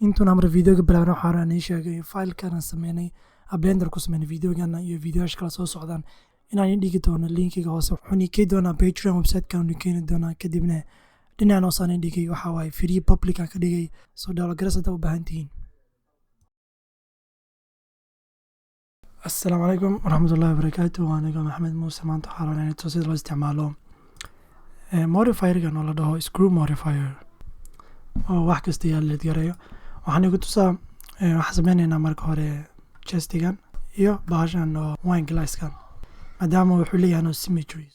intuuna mar videoga bilaabna waxaa hore aan ii sheegay filekan sameynay blender ku sameynay videogana iyo videoyaasha kala soo socdaan inaan ii dhigi doono linkiga hoose waxaan ii keeni doonaa Patreon website-kan ii keeni doonaa kadibna dhinacaan hoosaan ii dhigay waxaa waaye free public aan ka dhigay soo download garaysa u baahan tihiin. السلام عليكم ورحمة الله وبركاته وأنا محمد موسى maanta waxaa rabaa inaan sida loo isticmaalo modifier-gan oo la dhaho screw modifier oo wax kasta yaa la gareeyo waxaan igu tusaa waxaan sameynaynaa marka hore chestigan iyo bahashan oo wine glasskan maadaama wuxuu leeyahay no symmetry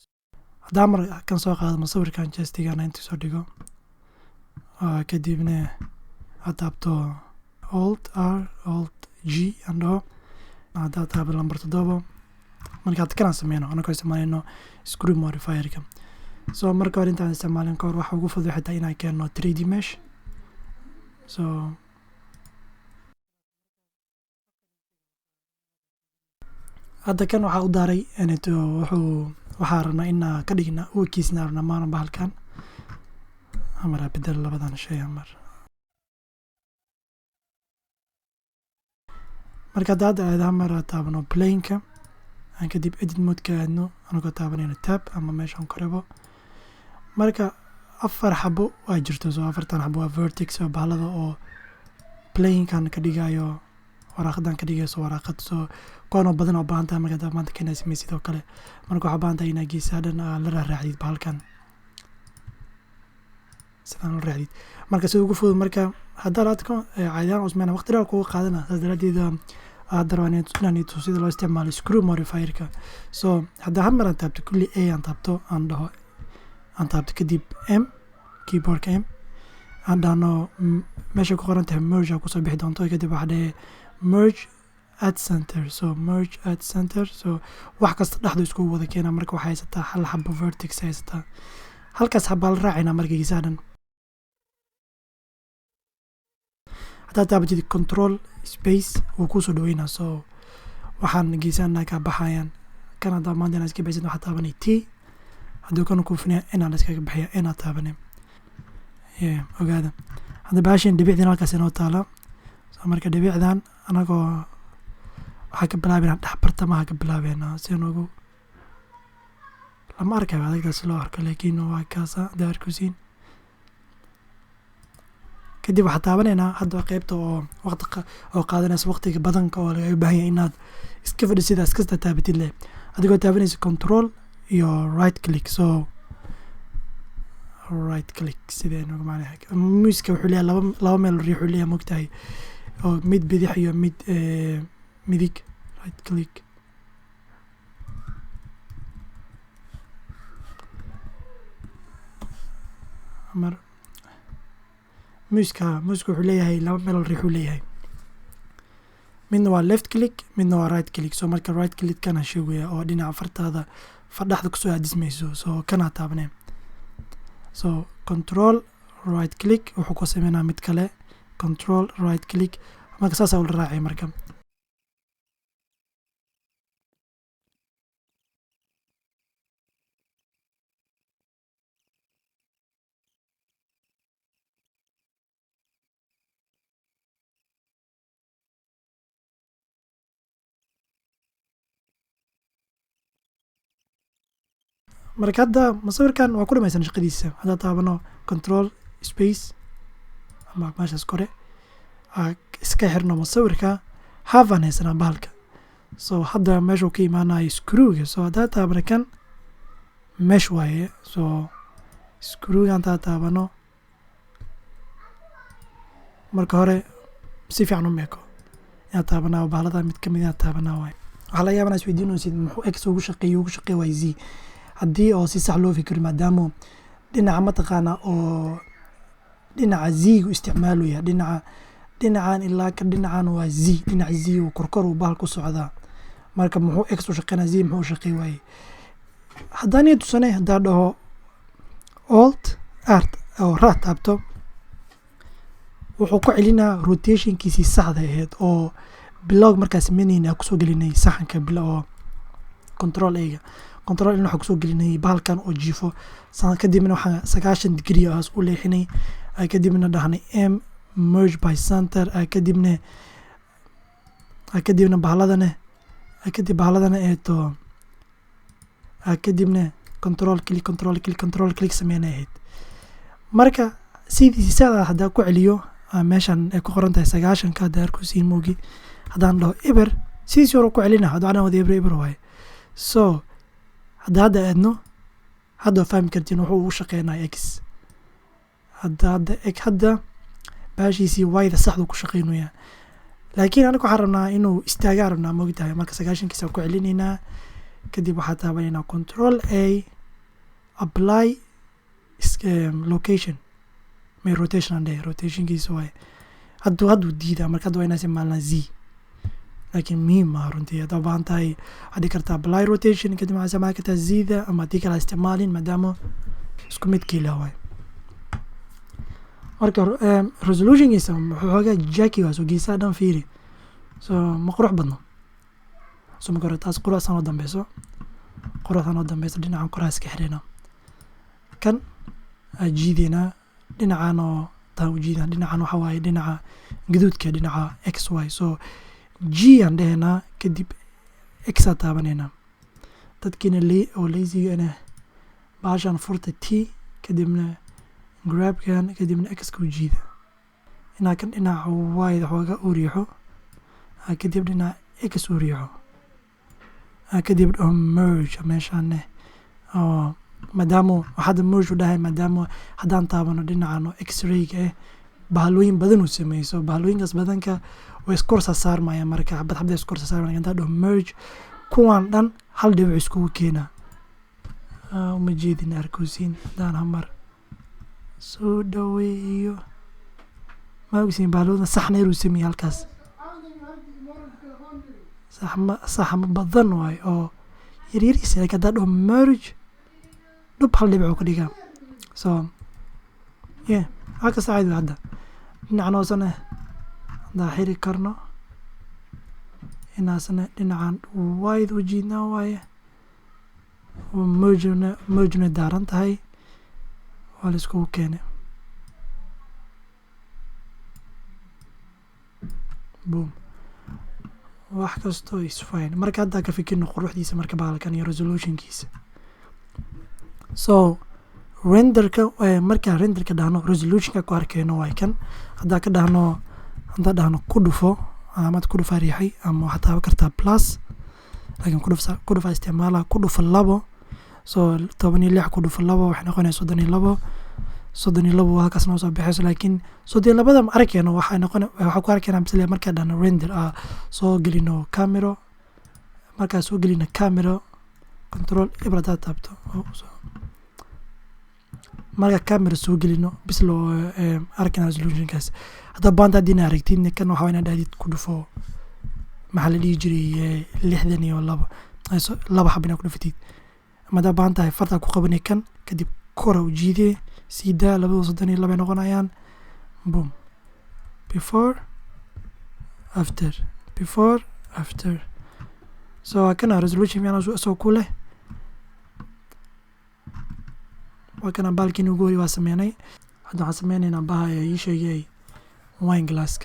haddaan mar kan soo qaado masawirkan chestigan inta soo dhigo kadibna aad taabto alt r alt g andho haddaad taabo lambar 7 markaad kana sameyno anagoo isticmaalayno screw modifier-ka so marka hore intaan isticmaalin ka hor waxa ugu fudud xitaa inaan keeno 3D mesh so hadda kan waxaa u daaray waxaa rabnaa inaan ka dhigna u kiisna rabnaa maalan bahalkan amara bedel labadan shay amar marka hadda aad amar taabano plane-ka aan kadib edit mode-ka aadno anagoo taabanayno tab ama meeshaan korebo marka 4 xabo waa jirto soo 4 xabo waa vertex oo bahalada oo plane-kan ka dhigayo waraaqadan ka dhigayso waraaqad soo koona badan oo baahan tahay marka maanta kana sameeyay sidoo kale marka waxa baahan tahay inaad geesadan la raacid bahalkan sidaan la raacid marka sidoo ugu fudud marka hadda aadko caadaan usmeena waqti dheer ku qaadana dadaladeeda darwaaneed inaan sida loo isticmaalo screw modifier-ka so hadda hamar aan taabto kulli a aan taabto aan dhaho aan taabto kadib m keyboard-ka m aan dhahno meesha ku qoran tahay merge ku soo bixi doonto kadib waxa dhahay merge at center so merge at center so wax kasta dhaxdo isku wada keena marka waxa haysataa hal xabo vertex haysataa halkaas xabal raacina marka giisaadan hadda taabtid control space oo ku soo dhaweynaa so waxaan giisana ka baxayaan kana damaanadana iska bixin waxa taabanay t haduu kan ku fina inaan iska bixiyo inaan taabanay ogaada hadda baashin dhibicdan halkaas inoo taala so marka dhibicdan anagoo waxa ka bilaabina dhaxbartamaha ka bilaabina si noogu lama arkayo adagtaas loo arko laakiin waa kaasa daarkusiin kadib waxaa taabanaynaa hadda qaybta oo waqti oo qaadanaysa waqtiga badanka oo laga baahan yahay inaad iska fadhiisidaas kasta taabatid leh adigoo taabanaysa control iyo right click so right click sidee noogu macnaheed muuska wuxuu leeyahay laba meel riixu leeyahay moogtahay oo mid bidix iyo mid midig right click amar muuska wuxuu leeyahay laba meel riixu leeyahay midna waa left click midna waa right click so marka right click kana sheegaya oo dhinaca fartaada fadhaxda ku soo aadismayso so kana taabanay so control right click wuxuu ku sameynaa mid kale control right click marka saas uu raacay marka marka hadda masawirkan waa ku dhamaysan shaqadiisa hadda taabano control space ama meeshaas kore iska xirno masawirka havan haysanaa bahalka so hadda meesha ka imaanayo screw-ga so hadda taabano kan mesh waaye so screw-ga hadda taabano marka hore si fiican u meeko inaad taabanaa bahalada mid kamid ah taabanaa waaye waxa laga yaabaa isweydiinaysid muxuu x ugu shaqeeyo waa z haddii oo si sax loo fikiro maadaama dhinaca mataqaana oo dhinaca z-gu isticmaalaya dhinacan ilaa ka dhinacan waa z dhinaca z uu korkor uu bahal ku socdaa marka muxuu x u shaqeynaa z muxuu shaqeey waaye haddaan iyo tusanay haddaa dhaho alt art oo ra taabto wuxuu ku celinaa rotationkiisii saxda ahayd oo bilowg markaas sameynayna kusoo gelinay saxanka oo control A-ga control in waxa kusoo gelinay bahalkan oo jiifo kadibna waxaan 90 degree u leexinay kadibna dhahnay m merge by center kadibna bahladana kadib bahladana eeto kadibna control click sameeyna ahayd marka sidiisa hadda ku celiyo meeshan ay ku qoran tahay 90 ka daarku siin moogi hadaan dhaho eber sidiisa hore ku celina hadaan wada eber way so hadda aadno hadda fahmi kartiin wuxuu u shaqeynaa x hadda baashiisi wayda saxdu ku shaqeynaya laakiin anagu waxaan rabnaa inuu istaaga rabnaa moogtahay marka 90 kiisa ku celinayna kadib waxaa taabanayna control a apply location may rotation and rotation kiisa way haddu diida marka hadda wayna isticmaalna z laakiin ma runtii hadda baan tahay hadii kartaa apply rotation kadib waxaa sameeyay kartaa zida ama tii kala isticmaalin maadaama isku mid kiila way marka resolution kiisa wuxuu jackie waa soo geesaa dhan fiiri so ma qurux badno so ma qoro taas quraasana dambayso dhinacan quraas ka xirina kan jiidina dhinacan oo taa jiidina dhinacan waxa waaye dhinaca gaduudka dhinaca xy so g aan dhehna kadib x taabanayna dadkina oo lazy ana baashan furta t kadibna grab kan kadibna x ku jiida ina kan dhinaca y da xooga u riixo kadib dhinaca x u riixo kadib merge meeshaan maadaama waxaad merge u dhahay maadaama haddaan taabano dhinacan x-ray bahalooyin badan u sameeyso bahalooyinkaas badanka way iskorsa saarmayaan marka xabad iskorsa saarmayaan inta dho merge kuwan dhan hal dhibic iskugu keena uma jeedin arkuusin daan hamar soo dhaweeyo ma ogsiin bahalooda saxna inuu sameeyo halkaas sax ma badan waay oo yaryariis laakiin haddaa dho merge dhub hal dhibic ka dhigaa so halka saacid hadda dhinacan hoosana haddaa xiri karno inaasna dhinacan wide u jiidnaa waaye oo mergena daaran tahay waa la iskugu keenay boom wax kastoo is fine marka haddaa ka fikirno quruxdiisa marka bahalkan iyo resolutionkiisa so renderka marka renderka dhahno resolutionka ku arkeyno way kan hadda ka dhahno ku dhufo amad ku dhufa riixay ama waxa taaba kartaa plus laakiin ku dhufa isticmaala ku dhufa labo so 16 ku dhufa labo waxay noqonaysaa 32 halkaas noo soo baxayso laakiin 32 arkeyno waxa ku arkeyna bisla marka dhahno render soo gelino camera marka soo gelino camera control ibrada taabto marka camera soo gelino bislo arkana resolutionkaas hadda banda dina aragtiin kan waxa weeyna dhaadid ku dhufo maxal dhigi jiray 62 laba xabina ku dhuftid mada banda farta ku qabanay kan kadib kora u jiide sida 32 noqonayaan boom before after so kana resolution yana soo kule وكان بالكين وقولي واسميني هذا حسميني نباها يشيء wine glass